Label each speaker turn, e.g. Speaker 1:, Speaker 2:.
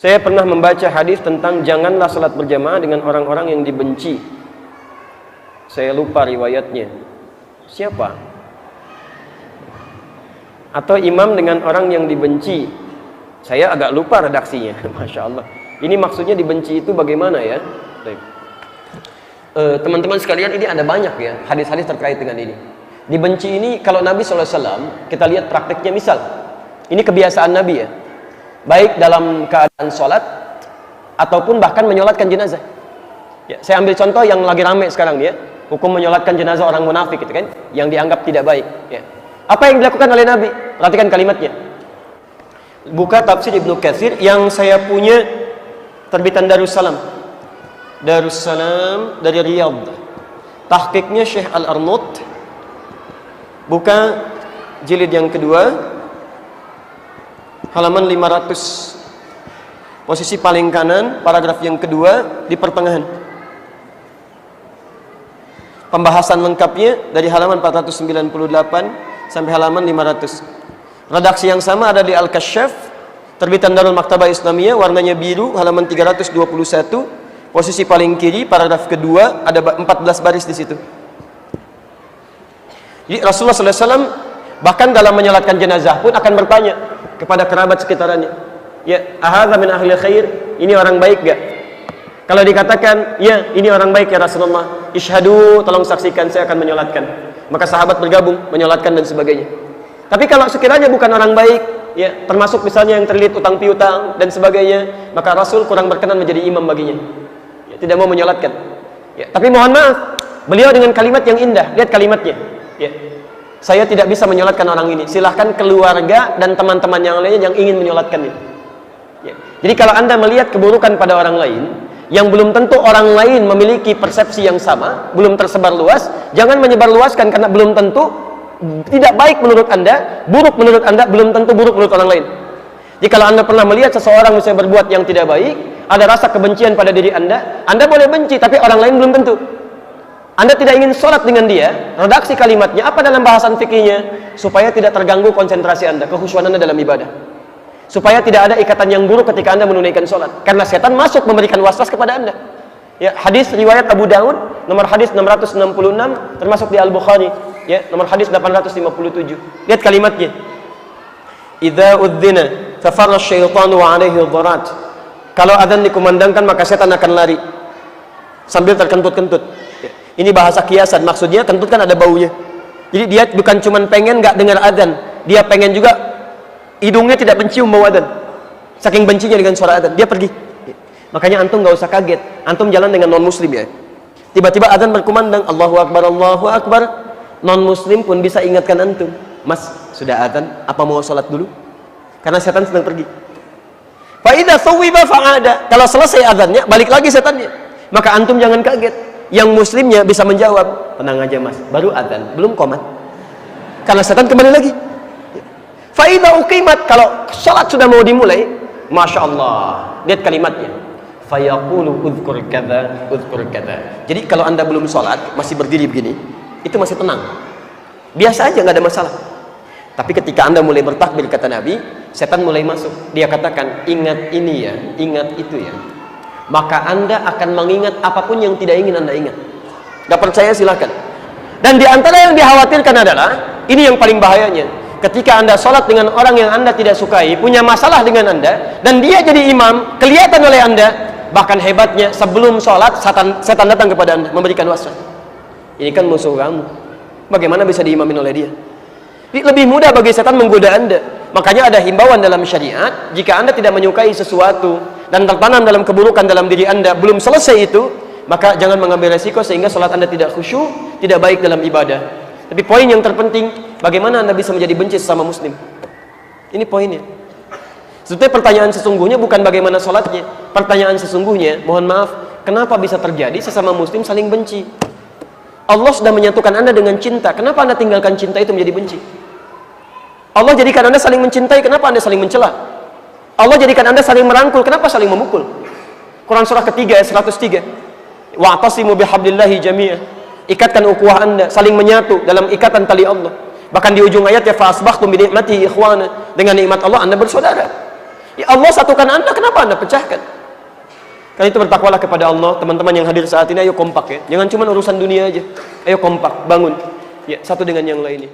Speaker 1: Saya pernah membaca hadis tentang janganlah salat berjamaah dengan orang-orang yang dibenci. Saya lupa riwayatnya. Siapa? Atau imam dengan orang yang dibenci. Saya agak lupa redaksinya. Masya Allah. Ini maksudnya dibenci itu bagaimana ya? Teman-teman sekalian, ini ada banyak ya hadis-hadis terkait dengan ini. Dibenci ini kalau Nabi SAW, kita lihat prakteknya, misal ini kebiasaan Nabi ya, baik dalam keadaan sholat ataupun bahkan menyolatkan jenazah ya. Saya ambil contoh yang lagi rame sekarang ya, hukum menyolatkan jenazah orang munafik gitu kan, yang dianggap tidak baik ya. Apa yang dilakukan oleh Nabi? Perhatikan kalimatnya. Buka tafsir Ibnu Katsir yang saya punya, terbitan Darussalam dari Riyadh, tahqiqnya Syekh Al-Arnaut. Buka jilid yang kedua, halaman 500, posisi paling kanan, paragraf yang kedua di pertengahan. Pembahasan lengkapnya dari halaman 498 sampai halaman 500. Redaksi yang sama ada di Al-Kasyaf, terbitan Darul Maktabah Islamiyah, warnanya biru, halaman 321, posisi paling kiri, paragraf kedua, ada 14 baris di situ. Jadi Rasulullah SAW bahkan dalam menyolatkan jenazah pun akan bertanya kepada kerabat sekitarannya, ya, ahadza min ahli khair, ini orang baik gak? Kalau dikatakan, ya, ini orang baik ya Rasulullah, ishadu, tolong saksikan, saya akan menyolatkan. Maka sahabat bergabung menyolatkan dan sebagainya. Tapi kalau sekiranya bukan orang baik, ya, termasuk misalnya yang terlilit utang piutang dan sebagainya, maka Rasul kurang berkenan menjadi imam baginya, ya, tidak mau menyolatkan ya. Tapi mohon maaf, beliau dengan kalimat yang indah, lihat kalimatnya ya, saya tidak bisa menyolatkan orang ini, silahkan keluarga dan teman-teman yang lainnya yang ingin menyolatkannya ya. Jadi kalau Anda melihat keburukan pada orang lain yang belum tentu orang lain memiliki persepsi yang sama, belum tersebar luas, jangan menyebarluaskan, karena belum tentu tidak baik menurut Anda, buruk menurut Anda, belum tentu buruk menurut orang lain. Jadi kalau Anda pernah melihat seseorang misalnya berbuat yang tidak baik, ada rasa kebencian pada diri Anda boleh benci, tapi orang lain belum tentu. Anda tidak ingin sholat dengan dia, redaksi kalimatnya apa dalam bahasan fikihnya? Supaya tidak terganggu konsentrasi Anda, kekhusyuan Anda dalam ibadah, supaya tidak ada ikatan yang buruk ketika Anda menunaikan sholat, karena setan masuk memberikan waswas kepada Anda ya. Hadis riwayat Abu Daud, nomor hadis 666, termasuk di Al-Bukhari ya, nomor hadis 857. Lihat kalimatnya, idza udzina fafarra syaitanu wa alaihi dharat. Kalau adzan dikumandangkan maka setan akan lari sambil terkentut-kentut ya. Ini bahasa kiasan, maksudnya kentut kan ada baunya. Jadi dia bukan cuma pengen nggak dengar adzan, dia pengen juga hidungnya tidak mencium bau adzan. Saking bencinya dengan suara adzan, dia pergi. Makanya antum nggak usah kaget, antum jalan dengan non muslim ya, tiba-tiba adzan berkumandang, Allahu Akbar, Allahu Akbar, non muslim pun bisa ingatkan antum, mas sudah adzan, apa mau sholat dulu? Karena setan sedang pergi. Fa idza sawwiba fa'ada, kalau selesai adzannya balik lagi setannya. Maka antum jangan kaget, yang muslimnya bisa menjawab, tenang aja mas, baru adzan, belum qomat. Karena setan kembali lagi. Fa idza uqimat, kalau salat sudah mau dimulai, masya Allah, lihat kalimatnya, fayaqulu udhkur kadza udhkur kadza. Jadi kalau Anda belum salat, masih berdiri begini, itu masih tenang, biasa aja, nggak ada masalah. Tapi ketika Anda mulai bertakbir, kata Nabi, setan mulai masuk, dia katakan, ingat ini ya, ingat itu ya. Maka Anda akan mengingat apapun yang tidak ingin Anda ingat. Gak percaya silahkan. Dan di antara yang dikhawatirkan adalah, ini yang paling bahayanya, ketika Anda sholat dengan orang yang Anda tidak sukai, punya masalah dengan Anda, dan dia jadi imam, kelihatan oleh Anda, bahkan hebatnya sebelum sholat setan datang kepada Anda memberikan waswas. Ini kan musuh kamu, bagaimana bisa diimamin oleh dia? Jadi lebih mudah bagi setan menggoda Anda. Makanya ada himbauan dalam syariat, jika Anda tidak menyukai sesuatu dan tertanam dalam keburukan dalam diri Anda, belum selesai itu, maka jangan mengambil resiko sehingga sholat Anda tidak khusyuk, tidak baik dalam ibadah. Tapi poin yang terpenting, bagaimana Anda bisa menjadi benci sesama muslim? Ini poinnya. Sebetulnya pertanyaan sesungguhnya bukan bagaimana sholatnya. Pertanyaan sesungguhnya, mohon maaf, kenapa bisa terjadi sesama muslim saling benci? Allah sudah menyatukan Anda dengan cinta, kenapa Anda tinggalkan cinta itu menjadi benci? Allah jadikan Anda saling mencintai, kenapa Anda saling mencela? Allah jadikan Anda saling merangkul, kenapa saling memukul? Quran surah ketiga ayat 103, wa'tasimu bihablillahi jami'ah, ikatkan ukhuwah Anda, saling menyatu dalam ikatan tali Allah. Bahkan di ujung ayat ya, fa asbahtum bi ni'matihi ikhwana, dengan nikmat Allah Anda bersaudara. Ya Allah satukan Anda, kenapa Anda pecahkan? Karena itu bertakwalah kepada Allah. Teman-teman yang hadir saat ini, ayo kompak ya. Jangan cuma urusan dunia aja. Ayo kompak, bangun. Ya, satu dengan yang lainnya.